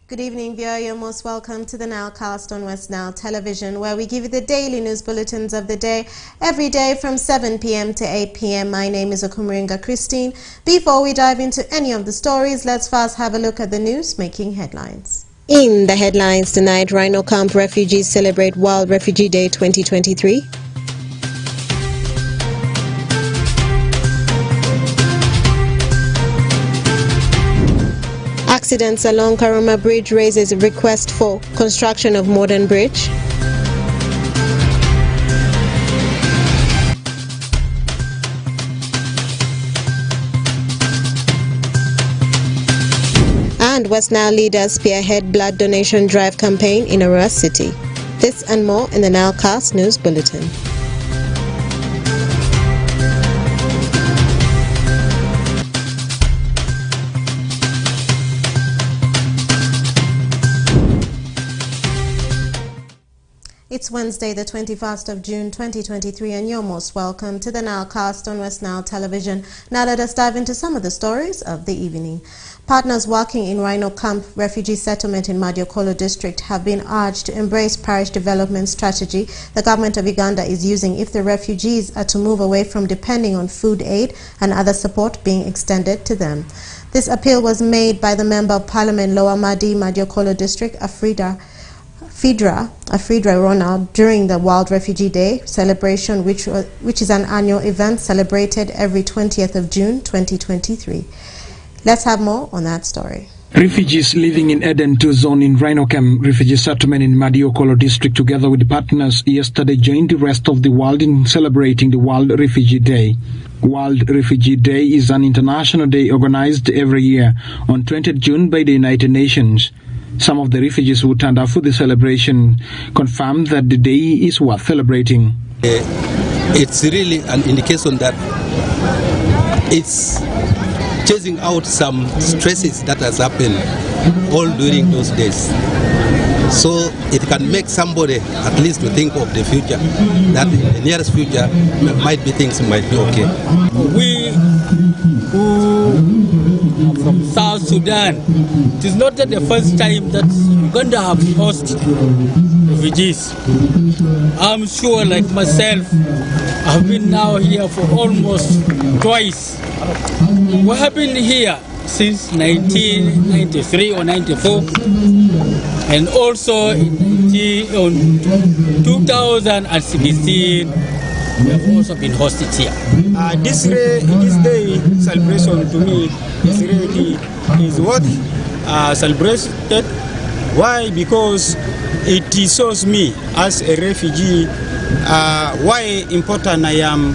Good evening, viewer. You're most welcome to the NILECAST on Westnile television, where we give you the daily news bulletins of the day, every day from 7 p.m. to 8 p.m. My name is Okumuringa Christine. Before we dive into any of the stories, let's first have a look at the news making headlines. In the headlines tonight, Rhino Camp refugees celebrate World Refugee Day 2023. Accidents along Karuma Bridge raises a request for construction of modern bridge. And Westnile leaders spearhead blood donation drive campaign in Arua City. This and more in the NILECAST News Bulletin. It's Wednesday, the 21st of June 2023, and you're most welcome to the NILECAST on Westnile television. Now let us dive into some of the stories of the evening. Partners working in Rhino Camp refugee settlement in Madiokolo district have been urged to embrace parish development strategy the government of Uganda is using if the refugees are to move away from depending on food aid and other support being extended to them. This appeal was made by the Member of Parliament Lower Madi Madiokolo district, Afridra Ronald, during the World Refugee Day celebration, which is an annual event celebrated every 20th of June 2023. Let's have more on that story. Refugees living in Eden 2 zone in Rhino Camp refugee settlement in Madiokolo district, together with partners, yesterday joined the rest of the world in celebrating the World Refugee Day. World Refugee Day is an international day organized every year on 20th June by the United Nations. Some of the refugees who turned up for the celebration confirmed that the day is worth celebrating. It's really an indication that it's chasing out some stresses that has happened all during those days. So it can make somebody at least to think of the future, that in the nearest future might be things might be okay. We who from South Sudan, it is not the first time that Uganda have hosted refugees. I'm sure, like myself, I've been now here for almost twice. We have been here since 1993 or 94, and also in 2016 we have also been hosted here. This day celebration to me is what celebrated. Why? Because it shows me as a refugee why important I am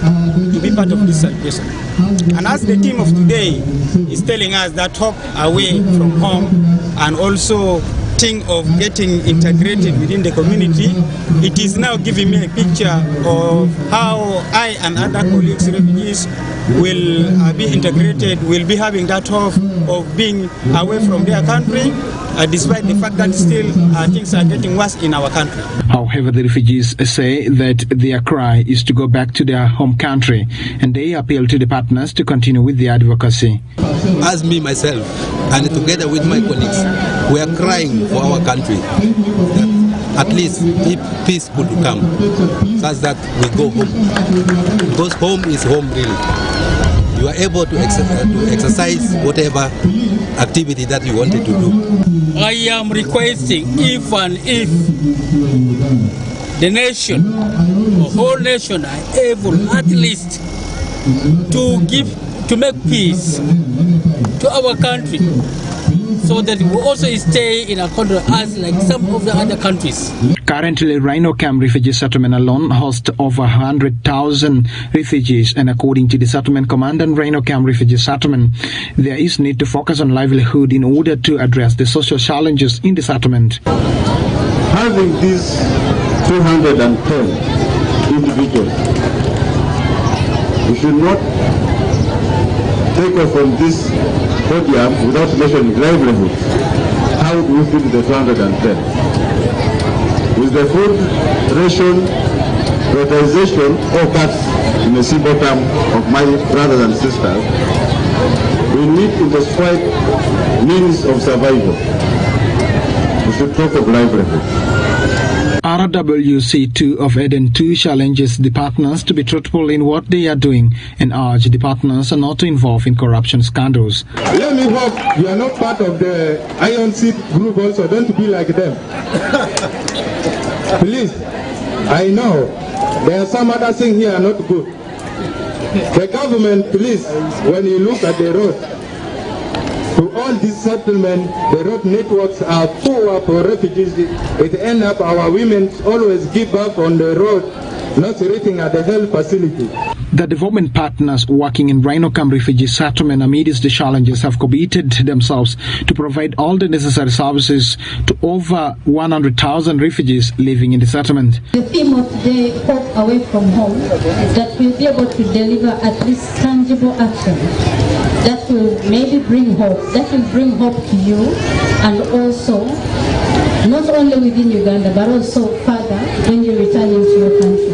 to be part of this celebration. And as the theme of today is telling us that hope away from home and also think of getting integrated within the community, it is now giving me a picture of how I and other colleagues, refugees, will be integrated, will be having that hope of being away from their country, despite the fact that still things are getting worse in our country. However, the refugees say that their cry is to go back to their home country, and they appeal to the partners to continue with the advocacy. As me, myself, and together with my colleagues, we are crying for our country, that at least if peace could come, such that we go home. Because home is home really. You are able to exercise whatever activity that you wanted to do. I am requesting if the nation, the whole nation, are able at least to make peace to our country, so that we also stay in a country as like some of the other countries. Currently, Rhino Camp refugee settlement alone hosts over 100,000 refugees, and according to the settlement commandant, Rhino Camp refugee settlement, there is need to focus on livelihood in order to address the social challenges in the settlement. Having these 210 individuals, we should not take off from this podium without mentioning livelihood. How do we feed the 210? With the food ration prioritization or cuts in a simple term of my brothers and sisters, we need intensified means of survival. We should talk of livelihood. RWC2 of Eden 2 challenges the partners to be truthful in what they are doing and urge the partners not to involve in corruption scandals. Let me hope you are not part of the Iron Seed group also. Don't be like them. Please, I know there are some other things here are not good. The government, please, when you look at the road, to all these settlements, the road networks are poor for refugees. It ends up our women always give up on the road, not sitting at the health facility. The development partners working in Rhino Camp refugee settlement amidst the challenges have committed themselves to provide all the necessary services to over 100,000 refugees living in the settlement. The theme of today, Hope Away from Home, is that we'll be able to deliver at least tangible action that will maybe bring hope, that will bring hope to you, and also not only within Uganda but also further when you return into your country.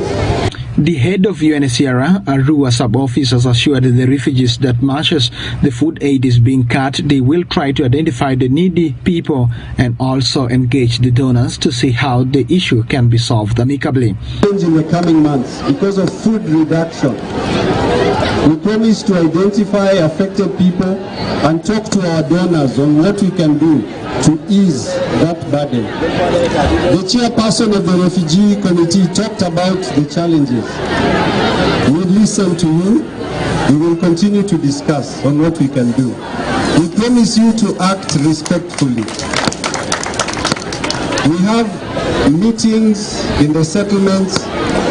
The head of UNHCR, Arua sub-officers, assured the refugees that much as the food aid is being cut, they will try to identify the needy people and also engage the donors to see how the issue can be solved amicably. In the coming months, because of food reduction, we promise to identify affected people and talk to our donors on what we can do to ease that burden. The chairperson of the refugee committee talked about the challenges. We listened to you. We will continue to discuss on what we can do. We promise you to act respectfully. We have meetings in the settlements,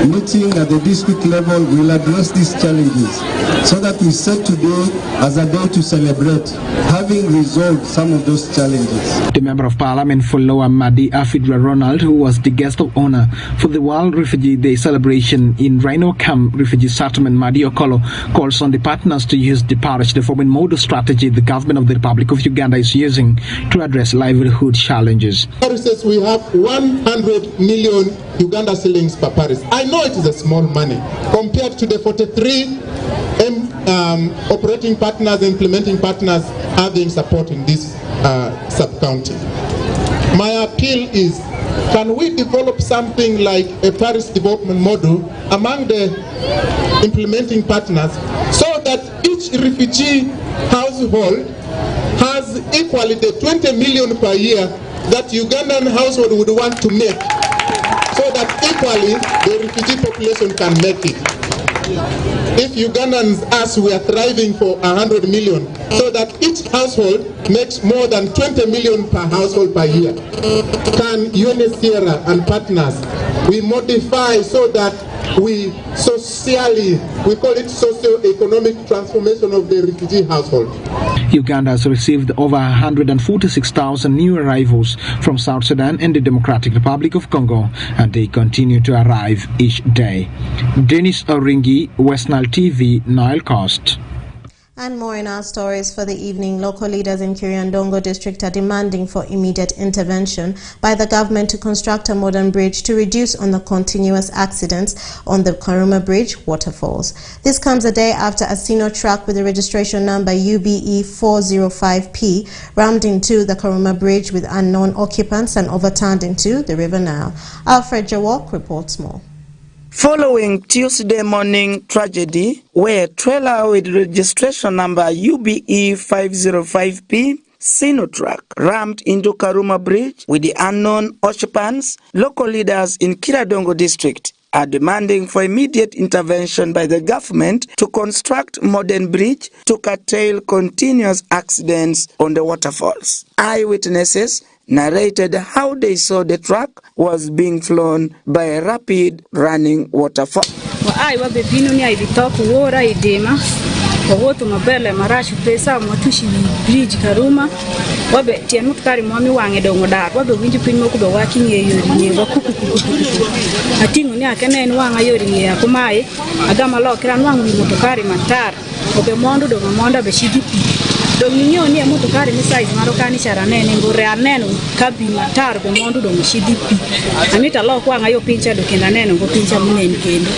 meeting at the district level. We'll address these challenges so that we set today as a day to celebrate having resolved some of those challenges. The Member of Parliament for Lower Madi, Afidra Ronald, who was the guest of honor for the World Refugee Day celebration in Rhino Camp Refugee Settlement Madi Okolo, calls on the partners to use the parish development model strategy the government of the Republic of Uganda is using to address livelihood challenges. Parishes, we have 100 million Uganda shillings per parish. I know it is a small money compared to the 43 operating partners, implementing partners having support in this sub-county. My appeal is, can we develop something like a parish development model among the implementing partners so that each refugee household has equally the 20 million per year that Ugandan household would want to make, so that equally the refugee population can make it. If Ugandans, as we are thriving for 100 million, so that each household makes more than 20 million per household per year, can UNHCR and partners, we modify so that we call it socio-economic transformation of the refugee household. Uganda has received over 146,000 new arrivals from South Sudan and the Democratic Republic of Congo, and they continue to arrive each day. Dennis Oringi, Westnile TV, NILECAST. And more in our stories for the evening. Local leaders in Kiriandongo district are demanding for immediate intervention by the government to construct a modern bridge to reduce on the continuous accidents on the Karuma Bridge waterfalls. This comes a day after a Sino truck with the registration number UBE 405P rammed into the Karuma Bridge with unknown occupants and overturned into the River Nile. Alfred Jawok reports more. Following Tuesday morning tragedy where a trailer with registration number UBE 505P Sino truck rammed into Karuma Bridge with the unknown occupants, local leaders in Kiriandongo district are demanding for immediate intervention by the government to construct modern bridge to curtail continuous accidents on the waterfalls. Eyewitnesses narrated how they saw the truck was being flown by a rapid running waterfall. Marashi pesa matushi bridge Karuma wabe tianu kari mwami wange dongo dar wabe winju pinmo kube working ye yori nye wakuku atingu ni akene ni wanga yori nye akumae agama lo kiran wangu motokari matar wabe mondo dongo monda be shidipi dominio ni motokari ni size marokani charane ni ngore aneno kabi matar be mondo dongo shidipi amita lo kwanga yo pincha dokenda neno go pincha muneni kendo.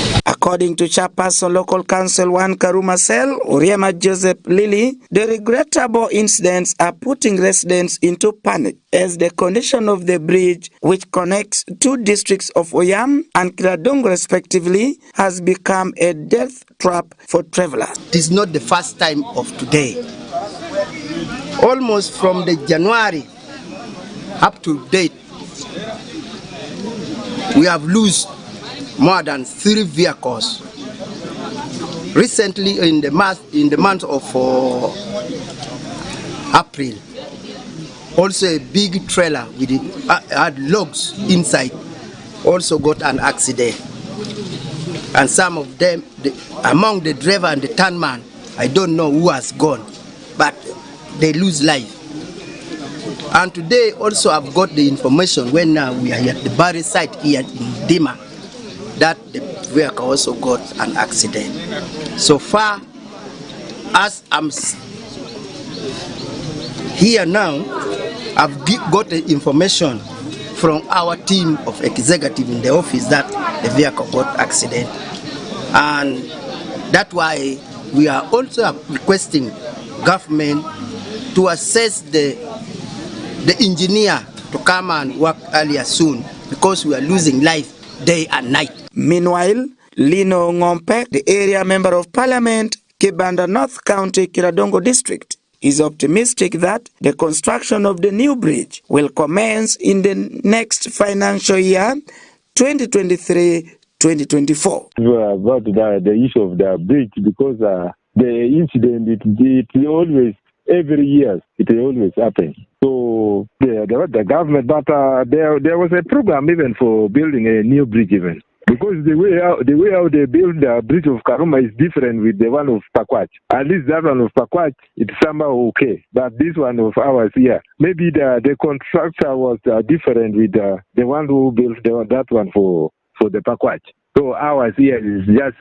According to Chairperson Local Council 1 Karuma Cell, Uriema Joseph Lili, the regrettable incidents are putting residents into panic as the condition of the bridge, which connects two districts of Oyam and Kiradongo respectively, has become a death trap for travelers. It is not the first time of today. Almost from the January up to date, we have lost more than 3 vehicles. Recently, in the month of April, also a big trailer with had logs inside also got an accident. And some of them, among the driver and the turnman, I don't know who has gone, but they lose life. And today also I've got the information when we are at the Barry site here in Dima that the vehicle also got an accident. So far as I'm here now, I've got the information from our team of executive in the office that the vehicle got accident. And that's why we are also requesting government to assess the engineer to come and work earlier soon, because we are losing life day and night. Meanwhile, Lino Ngompe, the area member of parliament, Kibanda North County, Kiradongo district, is optimistic that the construction of the new bridge will commence in the next financial year, 2023-2024. About the issue of the bridge, because the incident, it always, every year, it always happens. So the government, but there was a program even for building a new bridge even. Because the way how they build the bridge of Karuma is different with the one of Pakwach. At least that one of Pakwach, it's somehow okay. But this one of ours here, maybe the contractor was different with the one who built that one for the Pakwach. So ours here is just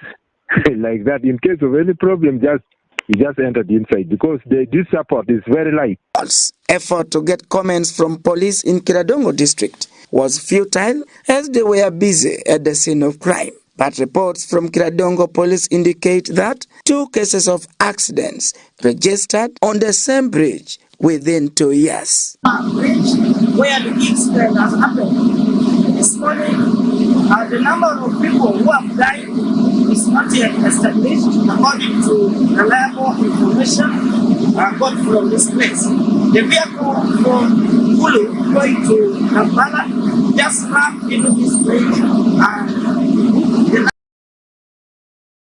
like that. In case of any problem, we just entered inside because this support is very light. Effort to get comments from police in Kiradongo district was futile as they were busy at the scene of crime. But reports from Kiradongo police indicate that 2 cases of accidents registered on the same bridge within 2 years. Bridge where the incident has happened this morning, the number of people who have died is not yet established according to reliable information got from this place. The vehicle from Kulu going to Kampala just rammed into this bridge, and the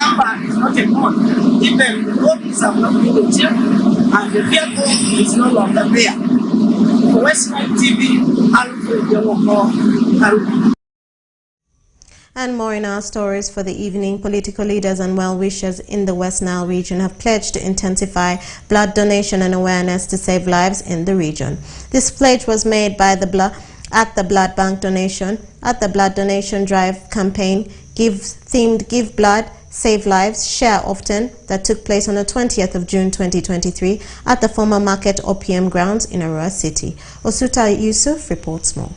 number is not yet known. Even the roads have not been retrieved, and the vehicle is no longer there. For Westnile TV, Alfred Yomoko, Karuma. And more in our stories for the evening. Political leaders and well-wishers in the West Nile region have pledged to intensify blood donation and awareness to save lives in the region. This pledge was made by the blood bank donation at the blood donation drive campaign themed Give Blood, Save Lives, Share Often that took place on the 20th of June 2023 at the former Market OPM grounds in Arua City. Osuta Yusuf reports more.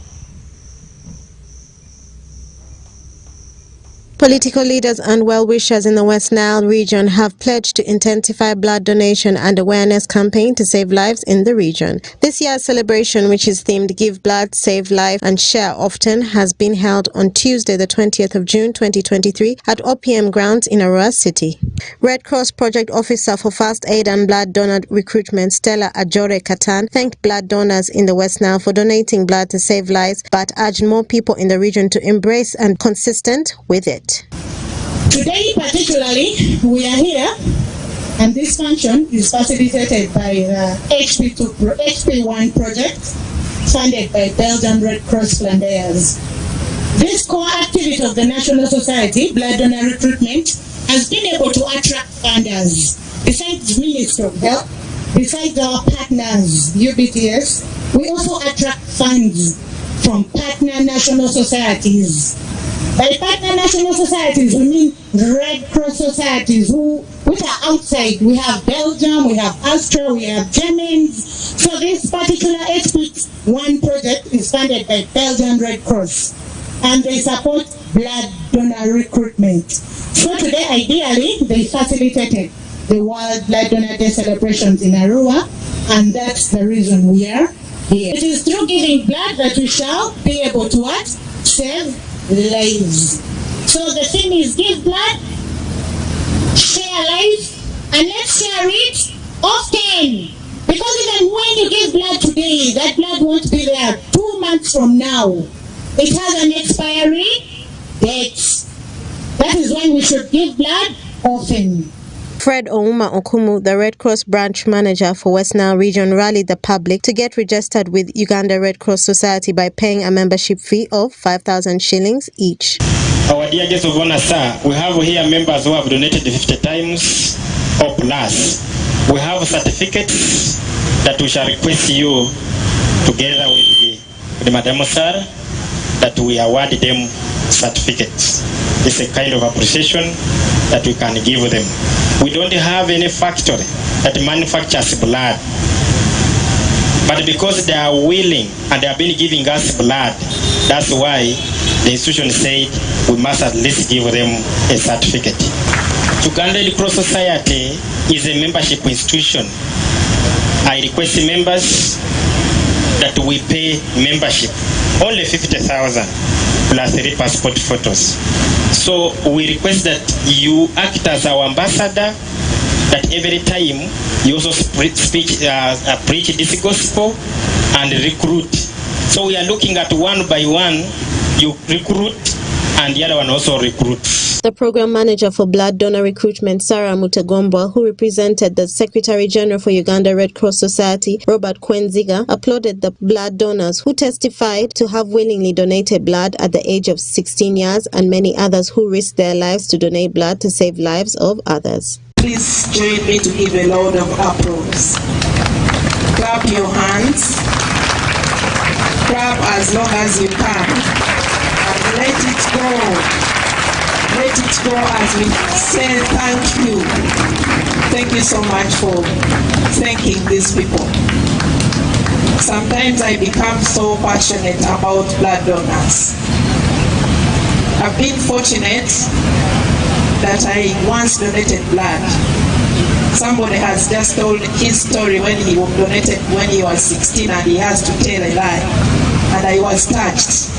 Political leaders and well-wishers in the West Nile region have pledged to intensify blood donation and awareness campaign to save lives in the region. This year's celebration, which is themed Give Blood, Save Life and Share Often, has been held on Tuesday the 20th of June 2023 at OPM grounds in Arua City. Red Cross Project Officer for Fast Aid and Blood Donor Recruitment Stella Ajore Katan thanked blood donors in the West Nile for donating blood to save lives, but urged more people in the region to embrace and consistent with it. Today particularly, we are here, and this function is facilitated by the HP1 project funded by Belgian Red Cross Flanders. This core activity of the National Society, Blood Donor Recruitment, has been able to attract funders. Besides the Ministry of Health, besides our partners, UBTS, we also attract funds from partner national societies. By partner national societies, we mean Red Cross societies which are outside. We have Belgium, we have Austria, we have Germans. So this particular HP1 project is funded by Belgian Red Cross. and they support blood donor recruitment. So today, ideally, they facilitated the World Blood Donor Day celebrations in Arua, and that's the reason we are here. It is through giving blood that we shall be able to what? Save lives. So the thing is, give blood, share life, and let's share it often. Because even when you give blood today, that blood won't be there 2 months from now. It has an expiry date. That is when we should give blood often. Fred Ouma Okumu, the Red Cross branch manager for Westnile region, rallied the public to get registered with Uganda Red Cross Society by paying a membership fee of 5,000 shillings each. Our dear guests of honor, sir, we have here members who have donated 50 times or plus. We have certificates that we shall request you, together with the Madam Sir, that we award them certificates. It's a kind of appreciation that we can give them. We don't have any factory that manufactures blood, but because they are willing and they have been giving us blood, that's why the institution said we must at least give them a certificate. Uganda Red Cross Society is a membership institution. I request members that we pay membership only 50,000 plus 3 passport photos. So we request that you act as our ambassador, that every time you also preach this gospel and recruit. So we are looking at one by one, you recruit and the other one also recruits. The program manager for blood donor recruitment, Sarah Mutagombwa, who represented the Secretary General for Uganda Red Cross Society, Robert Kwenziga, applauded the blood donors who testified to have willingly donated blood at the age of 16 years and many others who risked their lives to donate blood to save lives of others. Please join me to give a loud of applause. Clap your hands. Clap as long as you can. And let it go. Let it go as we say thank you. Thank you so much for thanking these people. Sometimes I become so passionate about blood donors. I've been fortunate that I once donated blood. Somebody has just told his story when he donated when he was 16 and he has to tell a lie. And I was touched.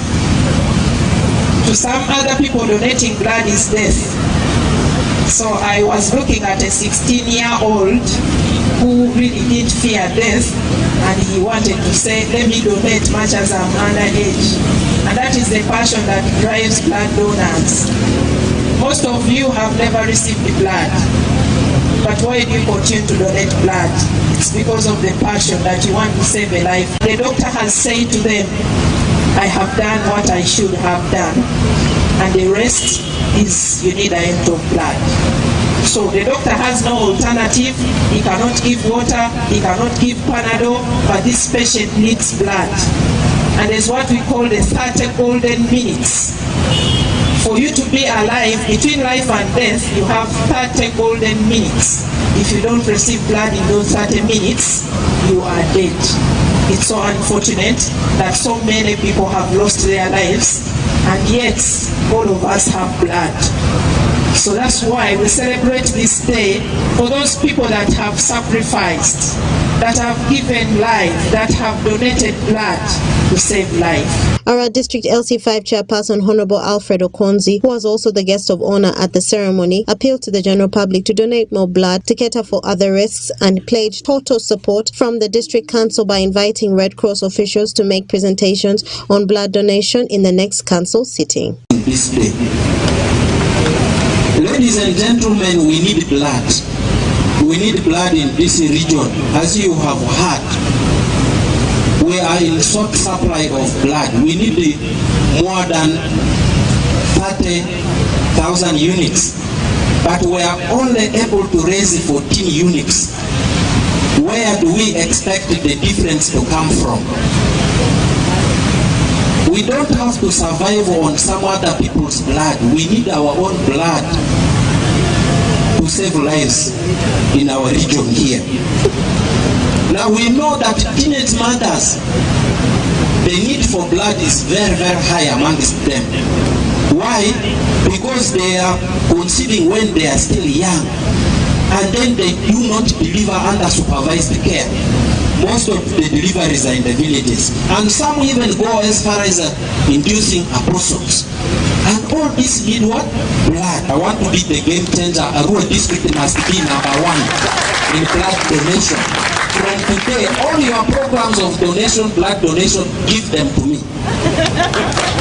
To some other people, donating blood is death. So I was looking at a 16-year-old who really didn't fear death, and he wanted to say, let me donate much as I'm underage. And that is the passion that drives blood donors. Most of you have never received blood, but why do you continue to donate blood? It's because of the passion that you want to save a life. The doctor has said to them, I have done what I should have done, and the rest is you need a hint of blood. So the doctor has no alternative. He cannot give water, he cannot give Panadol, but this patient needs blood. And there's what we call the 30 golden minutes. For you to be alive, between life and death, you have 30 golden minutes. If you don't receive blood in those 30 minutes, you are dead. It's so unfortunate that so many people have lost their lives, and yet all of us have blood. So that's why we celebrate this day for those people that have sacrificed, that have given life, that have donated blood to save life. Our District LC5 Chairperson Honorable Alfred Okonzi, who was also the guest of honor at the ceremony, appealed to the general public to donate more blood to cater for other risks and pledged total support from the District Council by inviting Red Cross officials to make presentations on blood donation in the next council sitting. This day. Ladies and gentlemen, we need blood. We need blood in this region. As you have heard, we are in short supply of blood. We need more than 30,000 units, but we are only able to raise 14 units. Where do we expect the difference to come from? We don't have to survive on some other people's blood. We need our own blood to save lives in our region here. Now we know that teenage mothers, the need for blood is very, very high amongst them. Why? Because they are conceiving when they are still young, and then they do not deliver under supervised care. Most of the deliveries are in the villages, and some even go as far as inducing abortions. And all this need what? Blood. I want to be the game changer. Arua district must be #1 in blood donation. From today, all your programs of donation, blood donation, give them to me.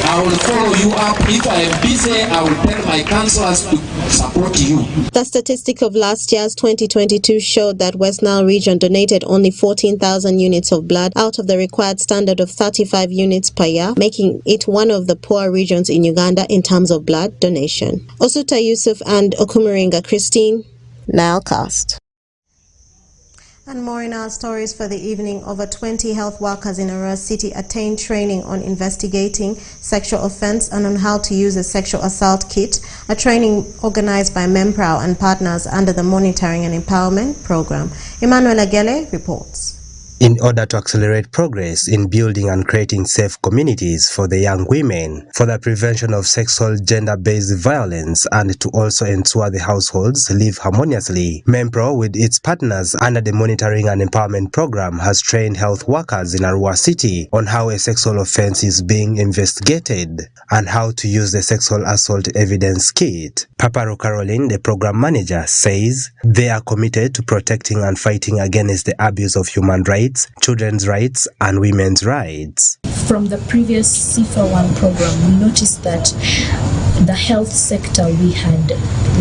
I will follow you up. If I am busy, I will tell my councillors to support you. The statistic of last year's 2022 showed that Westnile region donated only 14,000 units of blood out of the required standard of 35 units per year, making it one of the poor regions in Uganda in terms of blood donation. Osuta Yusuf and Okumuringa Christine, NILECAST. And more in our stories for the evening. Over 20 health workers in Arua City attained training on investigating sexual offense and on how to use a sexual assault kit, a training organized by MEMPRAO and partners under the Monitoring and Empowerment Program. Emmanuel Agele reports. In order to accelerate progress in building and creating safe communities for the young women, for the prevention of sexual gender-based violence, and to also ensure the households live harmoniously, MEMPRO, with its partners under the Monitoring and Empowerment Program, has trained health workers in Arua City on how a sexual offense is being investigated and how to use the sexual assault evidence kit. Paparo Caroline, the program manager, says they are committed to protecting and fighting against the abuse of human rights, children's rights and women's rights. From the previous CFA1 program, we noticed that the health sector, we had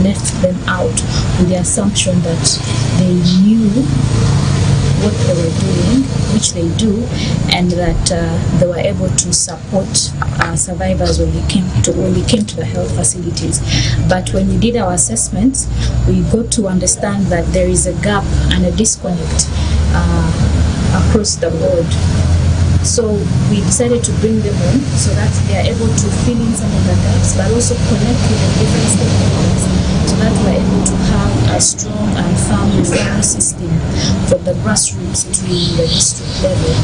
left them out with the assumption that they knew what they were doing, which they do, and that they were able to support survivors when we came to the health facilities. But when we did our assessments, we got to understand that there is a gap and a disconnect across the board. So we decided to bring them on so that they are able to fill in some of the gaps, but also connect with the different stakeholders so that we are able to have a strong and firm referral system from the grassroots to the district level,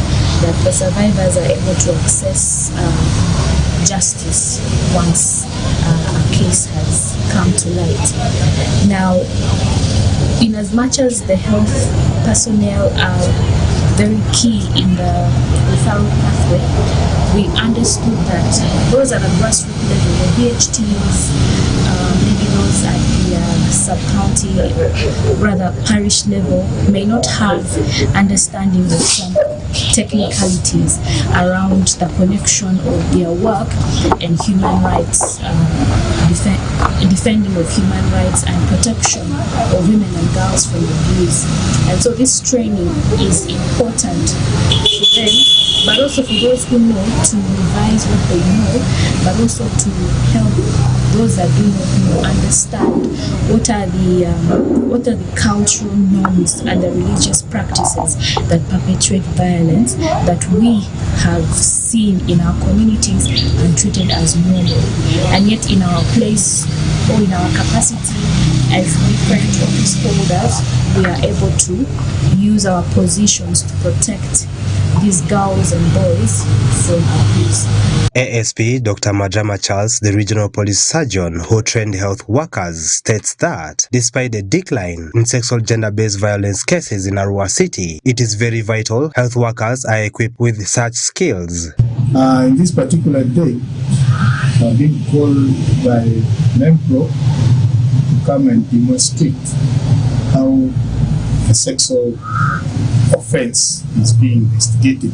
that the survivors are able to access justice once a case has come to light. Now, in as much as the health personnel are very key in the referral pathway, we understood that those at the grassroots level, the VHTs, maybe those at the sub-county, rather parish level, may not have understanding of some technicalities around the connection of their work and human rights, defending of human rights and protection of women and girls from abuse. And so this training is important for them, but also for those who know to revise what they know, but also to help those that do not know understand what are the cultural norms and the religious practices that perpetuate violence that we have seen in our communities and treated as normal. And yet in our place or in our capacity as different office holders, we are able to use our positions to protect these girls and boys from abuse. ASP Dr. Madrama Charles, the regional police surgeon who trained health workers, states that despite the decline in sexual gender-based violence cases in Arua City, it is very vital health workers are equipped with such skills. In this particular day, I've been called by MEMPRO to come and demonstrate how a sexual offense is being investigated.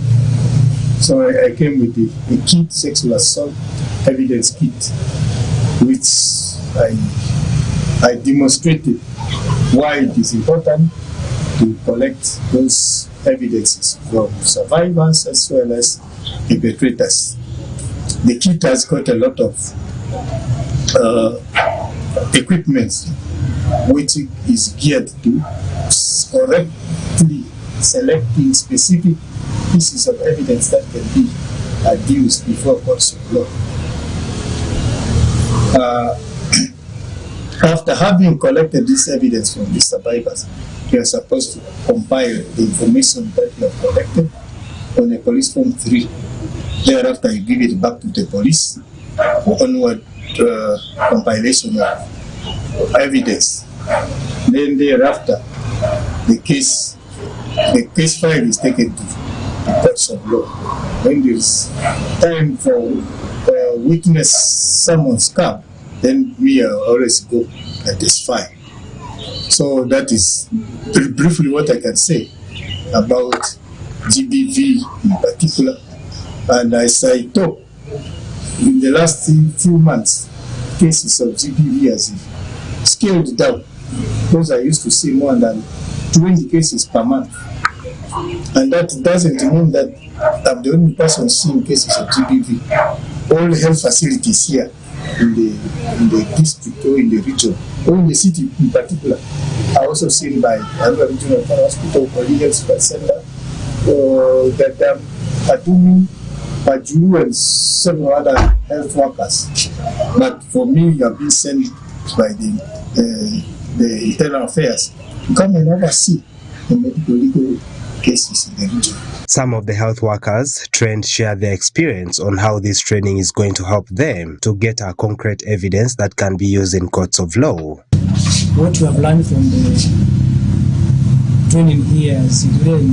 So I came with the kit, sexual assault evidence kit, which I demonstrated why it is important to collect those evidences from survivors as well as perpetrators. The kit has got a lot of equipment which is geared to correctly selecting specific pieces of evidence that can be adduced before courts of law. After having collected this evidence from the survivors, we are supposed to compile the information that we have collected on a police form 3 Thereafter, you give it back to the police for onward compilation of evidence. Then thereafter, the case file is taken to the courts of law. When there's time for witness summons come, then we always go at this file. So that is briefly what I can say about GBV in particular. And as I talk, in the last few months, cases of GBV has scaled down, because I used to see more than 20 cases per month. And that doesn't mean that I'm the only person seeing cases of GBV. All health facilities here in the district or in the region, or in the city in particular, are also seen by Arua Regional Hospital, Collegiate Center, that Atumi, Paju, and several other health workers. But for me, you have been sent by the Internal Affairs to come and oversee the medical legal cases in the region. Some of the health workers trained share their experience on how this training is going to help them to get a concrete evidence that can be used in courts of law. What we have learned from the training here has really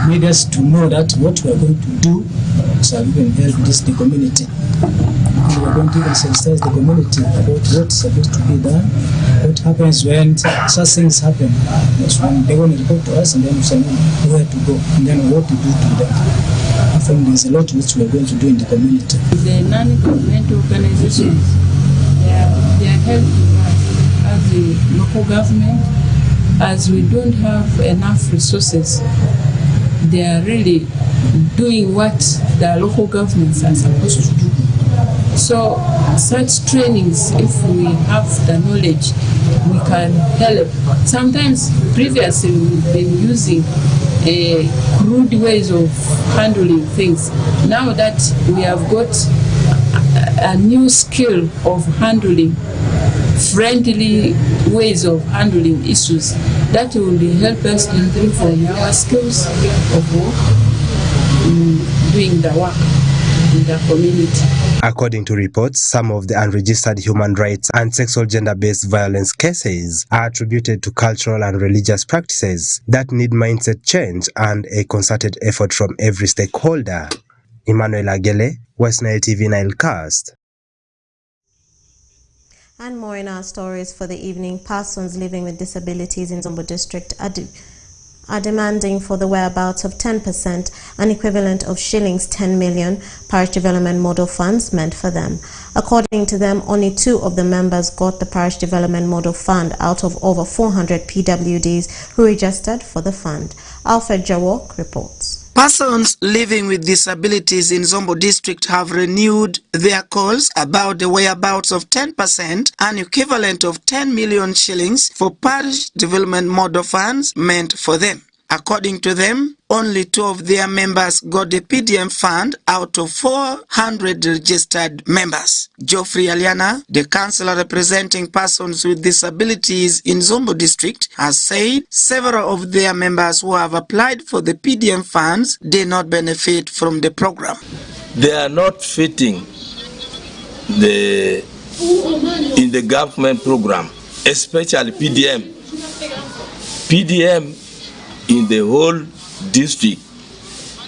made us to know that what we are going to do to even help the community. We are going to even sensitize the community about what's supposed to be done, what happens when such things happen. That's when they want to report to us, and then we say where to go, and then what to do to them. I think there's a lot which we are going to do in the community. The non-governmental organizations, they are helping us as the local government, as we don't have enough resources. They are really doing what the local governments are supposed to do. So such trainings, if we have the knowledge, we can help. Sometimes previously we've been using crude ways of handling things. Now that we have got a new skill of handling, friendly ways of handling issues, that will help us to improve on our skills of work, doing the work in the community. According to reports, some of the unregistered human rights and sexual gender-based violence cases are attributed to cultural and religious practices that need mindset change and a concerted effort from every stakeholder. Emmanuel Agele, Westnile TV NILECAST. And more in our stories for the evening. Persons living with disabilities in Zombo district are demanding for the whereabouts of 10%, an equivalent of shillings 10 million, parish development model funds meant for them. According to them, only 2 of the members got the parish development model fund out of over 400 PWDs who registered for the fund. Alfred Jawok reports. Persons living with disabilities in Zombo district have renewed their calls about the whereabouts of 10%, an equivalent of 10 million shillings for parish development model funds meant for them. According to them, only 2 of their members got the PDM fund out of 400 registered members. Geoffrey Aliana, the councillor representing persons with disabilities in Zombo district, has said several of their members who have applied for the PDM funds did not benefit from the program. They are not fitting in the government program, especially PDM. PDM in the whole district,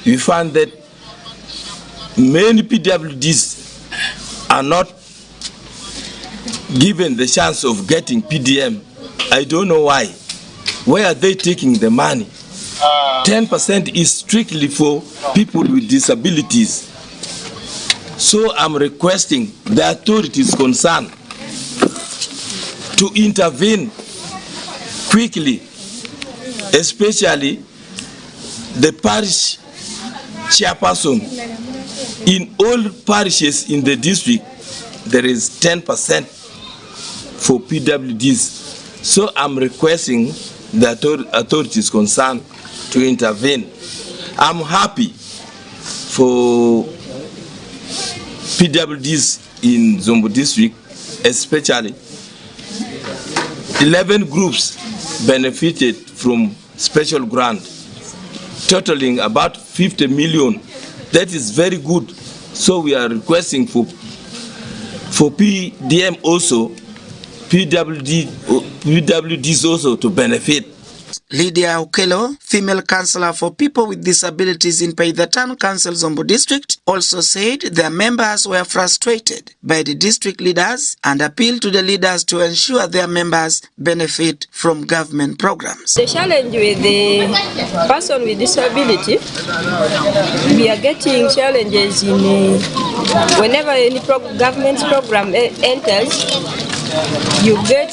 we find that many PWDs are not given the chance of getting PDM. I don't know why. Where are they taking the money? 10% is strictly for people with disabilities. So I'm requesting the authorities concerned to intervene quickly, especially the parish chairperson. In all parishes in the district, there is 10% for PWDs. So I'm requesting the authorities concerned to intervene. I'm happy for PWDs in Zombo district, especially 11 groups benefited from special grant, totaling about 50 million That is very good. So we are requesting for PDM also, PWDs also to benefit. Lydia Ukelo, female councillor for people with disabilities in Paidatan Council Zombo District, also said their members were frustrated by the district leaders and appealed to the leaders to ensure their members benefit from government programs. The challenge with the person with disability, we are getting challenges in whenever any government program enters, you get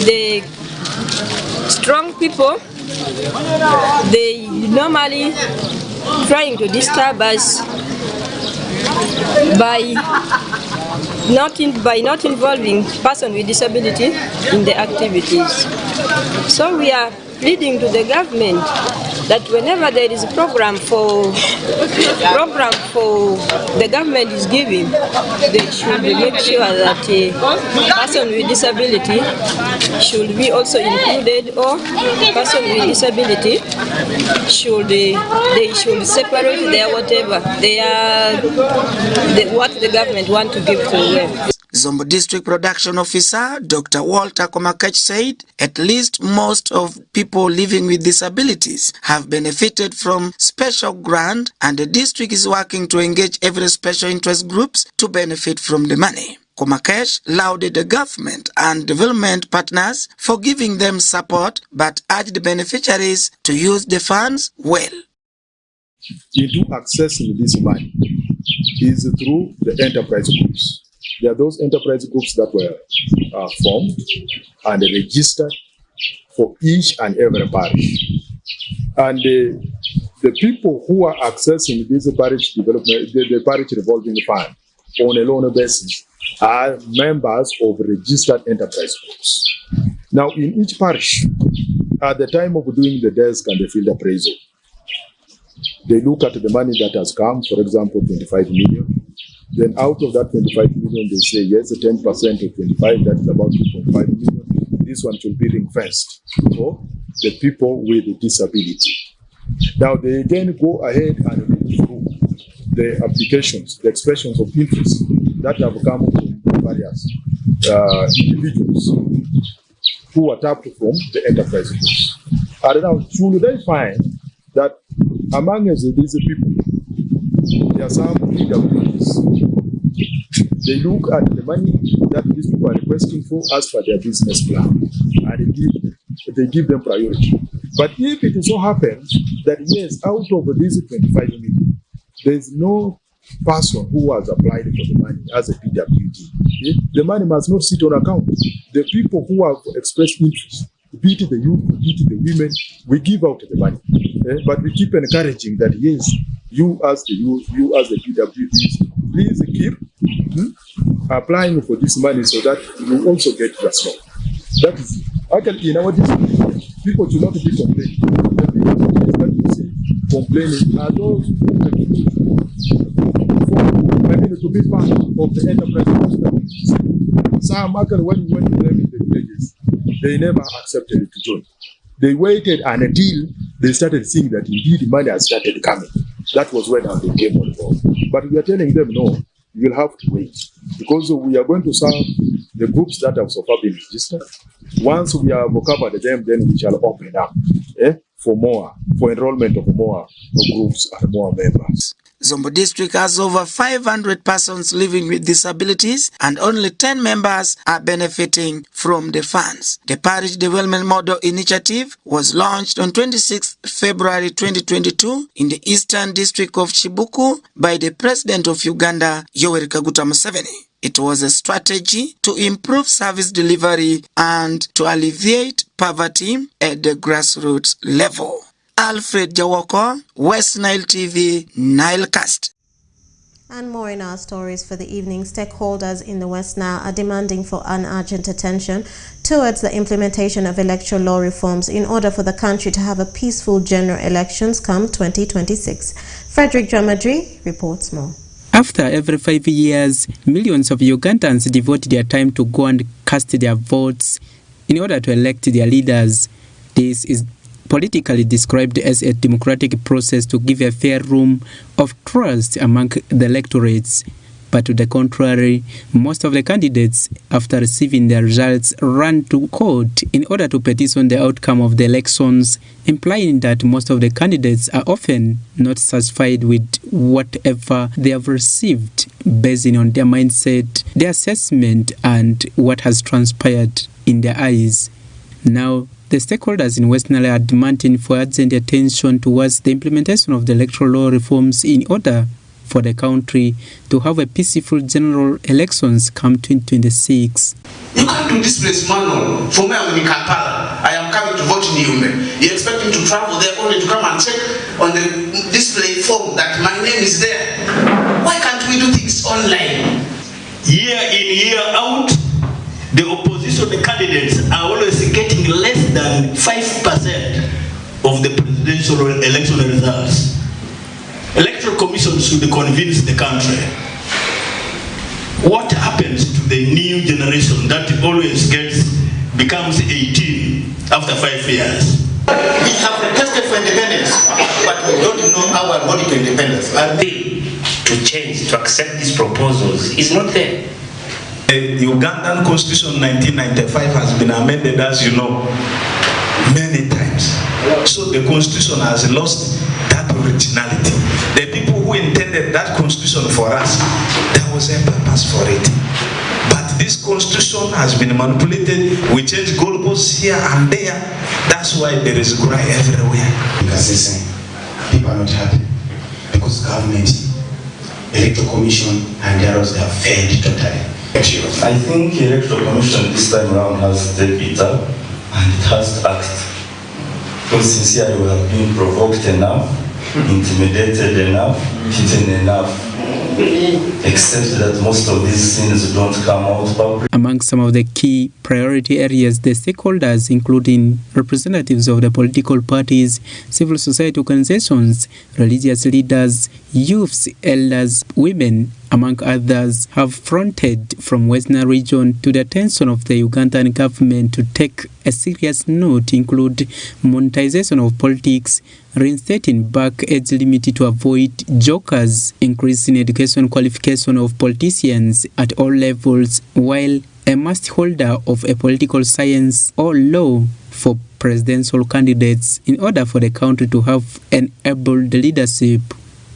the strong people, they normally trying to disturb us by not involving person with disability in the activities. So we are pleading to the government that whenever there is a program for the government is giving, they should make sure that a person with disability should be also included, or person with disability should they should separate their whatever they are, what the government want to give to them. Zombo District Production Officer Dr. Walter Komakech said at least most of people living with disabilities have benefited from special grant, and the district is working to engage every special interest groups to benefit from the money. Komakech lauded the government and development partners for giving them support, but urged the beneficiaries to use the funds well. Into accessing this money is through the enterprise groups. There are those enterprise groups that were formed and registered for each and every parish. And the people who are accessing this parish development, the parish revolving fund on a loan basis are members of registered enterprise groups. Now, in each parish, at the time of doing the desk and the field appraisal, they look at the money that has come, for example, 25 million. Then out of that 25 million, they say, yes, 10% of 25, that's about 2.5 million. This one should be ring-fenced for the people with disability. Now, they again go ahead and look through the applications, the expressions of interest that have come from various individuals who are tapped from the enterprise groups. And now, should they find that among these people, there are some PWDs. They look at the money that these people are requesting for as per their business plan, and they give them priority. But if it so happens that, yes, out of these 25 million, there is no person who has applied for the money as a PWD, the money must not sit on account. The people who have expressed interest, be it the youth, be it the women, we give out the money. But we keep encouraging that, yes, you as the youth, you as the PWDs, please keep applying for this money so that you also get your slot. That is, actually, in our district, people should not be complaining. The people that you see complaining are those who to be part of the enterprise. Some actually, when we went to them in the villages, they never accepted to join. They waited until they started seeing that indeed money has started coming. That was when they came on board. But we are telling them, no, you will have to wait, because we are going to serve the groups that have so far been registered. Once we have covered them, then we shall open up for enrollment of more groups and more members. Zombo District has over 500 persons living with disabilities, and only 10 members are benefiting from the funds. The Parish Development Model Initiative was launched on 26 February 2022 in the Eastern District of Chibuku by the President of Uganda, Yoweri Kaguta Museveni. It was a strategy to improve service delivery and to alleviate poverty at the grassroots level. Alfred Jawoko, Westnile TV, NILECAST. And more in our stories for the evening. Stakeholders in the Westnile are demanding for an urgent attention towards the implementation of electoral law reforms in order for the country to have a peaceful general elections come 2026. Frederick Dramadri reports more. After every 5 years, millions of Ugandans devote their time to go and cast their votes in order to elect their leaders. This is politically described as a democratic process to give a fair room of trust among the electorates. But to the contrary, most of the candidates, after receiving their results, ran to court in order to petition the outcome of the elections, implying that most of the candidates are often not satisfied with whatever they have received, based on their mindset, their assessment, and what has transpired in their eyes. Now, the stakeholders in Westnile are demanding for urgent attention towards the implementation of the electoral law reforms in order for the country to have a peaceful general elections come 2026. You can't do this place manual. For me, I'm in Kampala. I am coming to vote in Yumbe. You expect me to travel there only to come and check on the display form that my name is there. Why can't we do things online? Year in, year out, the opposition, the candidates are always getting less than 5% of the presidential election results. Electoral Commission should convince the country. What happens to the new generation that always becomes 18 after 5 years? We have requested for independence, but we don't know our body to independence. Our bill to change, to accept these proposals is not there. The Ugandan Constitution 1995 has been amended, as you know, many times. So the Constitution has lost that originality. The people who intended that Constitution for us, there was a purpose for it. But this Constitution has been manipulated. We change goalposts here and there. That's why there is cry everywhere. Because people are not happy because government, electoral commission, and the others have failed totally. I think the electoral commission this time around has stepped it up and it has to act. Because sincerely we have been provoked enough, intimidated enough, beaten enough, except that most of these things don't come out public. Among some of the key priority areas, the stakeholders, including representatives of the political parties, civil society organizations, religious leaders, youths, elders, women, among others, have fronted from Westnile region to the attention of the Ugandan government to take a serious note, include monetization of politics, reinstating back age limit to avoid jokers, increasing education qualification of politicians at all levels, while a must holder of a political science or law for presidential candidates in order for the country to have an able leadership.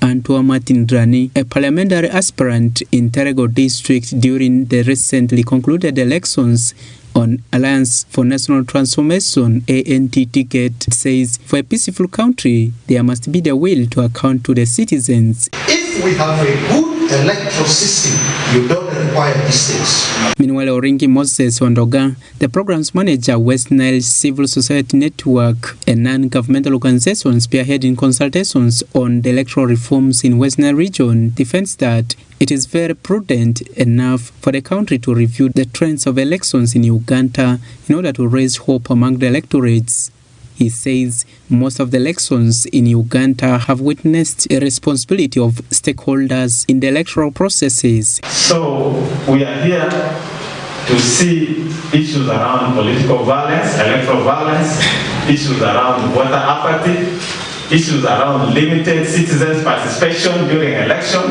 Antoa Martin Drani, a parliamentary aspirant in Terego district during the recently concluded elections on Alliance for National Transformation ANT ticket, says for a peaceful country, there must be the will to account to the citizens. If we have a good electoral system, you don't require these things. Meanwhile, Oringi Moses Wandoga, the programs manager, Westnile Civil Society Network, a non-governmental organization spearheading consultations on the electoral reforms in Westnile region, defends that it is very prudent enough for the country to review the trends of elections in Uganda in order to raise hope among the electorates. He says most of the elections in Uganda have witnessed a responsibility of stakeholders in the electoral processes. So we are here to see issues around political violence, electoral violence, issues around voter apathy, issues around limited citizens' participation during election,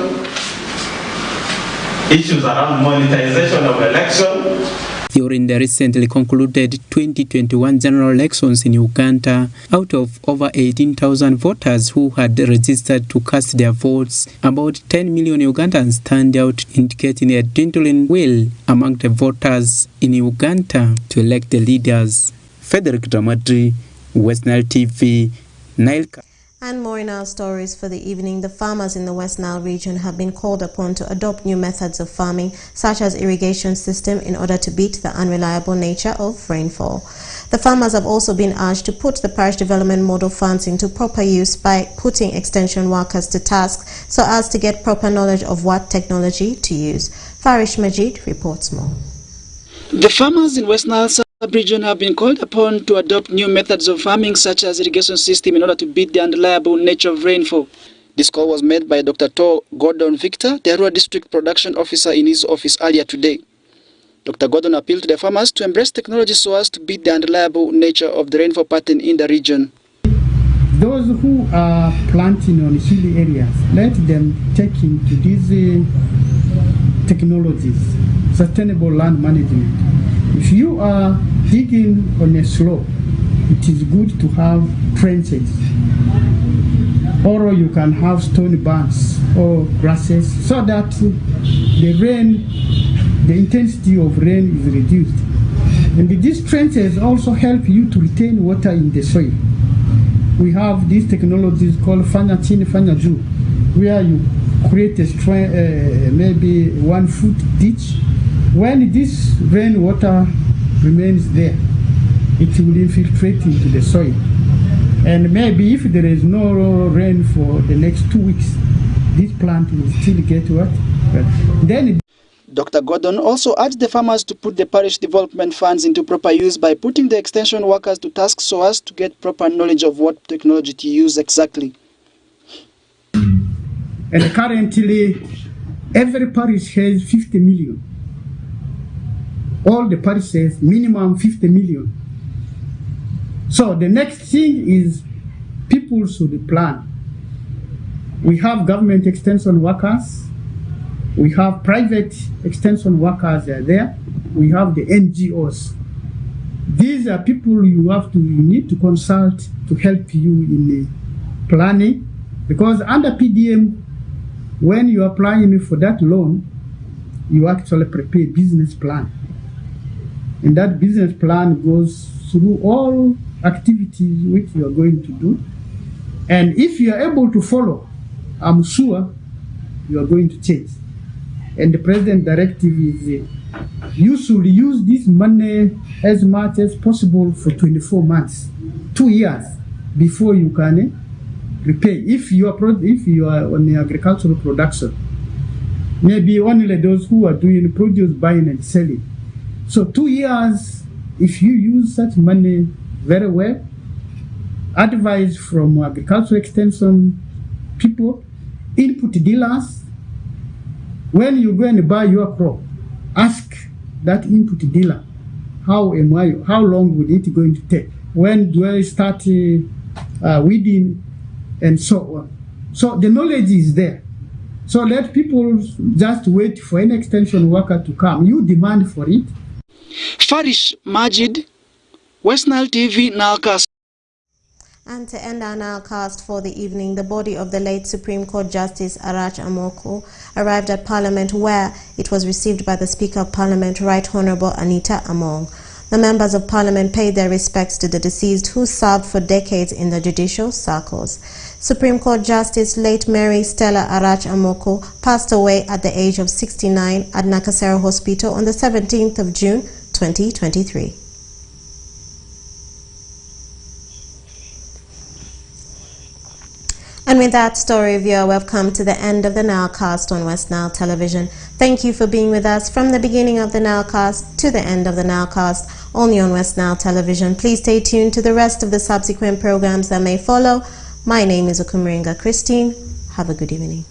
issues around monetization of election. During the recently concluded 2021 general elections in Uganda, out of over 18,000 voters who had registered to cast their votes, about 10 million Ugandans turned out, indicating a dwindling will among the voters in Uganda to elect the leaders. Frederick Dramadri, Westnile TV, NILECAST. And more in our stories for the evening. The farmers in the West Nile region have been called upon to adopt new methods of farming, such as irrigation system, in order to beat the unreliable nature of rainfall. The farmers have also been urged to put the parish development model funds into proper use by putting extension workers to task so as to get proper knowledge of what technology to use. Farish Majid reports more. The farmers in West Nile sub-region have been called upon to adopt new methods of farming such as irrigation system in order to beat the unreliable nature of rainfall. This call was made by Dr. Gordon Victor, the Arua District Production Officer, in his office earlier today. Dr. Gordon appealed to the farmers to embrace technology so as to beat the unreliable nature of the rainfall pattern in the region. those who are planting on hilly areas, let them take into these technologies, sustainable land management. If you are digging on a slope, it is good to have trenches, or you can have stone banks or grasses, so that the rain, the intensity of rain is reduced. And these trenches also help you to retain water in the soil. We have these technologies called Fanya-Chin, Fanya-Ju, where you create a maybe 1 foot ditch. When this rainwater remains there, it will infiltrate into the soil. And maybe if there is no rain for the next 2 weeks, this plant will still get what? Then Dr. Gordon also urged the farmers to put the parish development funds into proper use by putting the extension workers to task so as to get proper knowledge of what technology to use exactly. And currently, every parish has 50 million. All the parishes, minimum 50 million. So the next thing is people should plan. We have government extension workers. We have private extension workers there. We have the NGOs. These are people you need to consult to help you in the planning, because under PDM, when you are applying for that loan, you actually prepare a business plan. And that business plan goes through all activities which you are going to do. And if you are able to follow, I'm sure you are going to change. And the president directive is you should use this money as much as possible for 24 months, 2 years, before you can repay. If you are on the agricultural production, maybe only those who are doing produce buying and selling. So 2 years, if you use such money very well, advice from agricultural extension people, input dealers. When you go and buy your crop, ask that input dealer, how long will it going to take? When do I start weeding, and so on. So the knowledge is there. So let people just wait for an extension worker to come. You demand for it. Farish Majid, Westnile TV, NILECAST. And to end our NILECAST for the evening, the body of the late Supreme Court Justice Arach Amoko arrived at Parliament, where it was received by the Speaker of Parliament, Right Honourable Anita Among. The members of Parliament paid their respects to the deceased, who served for decades in the judicial circles. Supreme Court Justice late Mary Stella Arach Amoko passed away at the age of 69 at Nakasero Hospital on the 17th of June 2023. And with that story, viewer, we've come to the end of the NILECAST on Westnile Television. Thank you for being with us from the beginning of the NILECAST to the end of the NILECAST, only on Westnile Television. Please stay tuned to the rest of the subsequent programs that may follow. My name is Okumringa Christine. Have a good evening.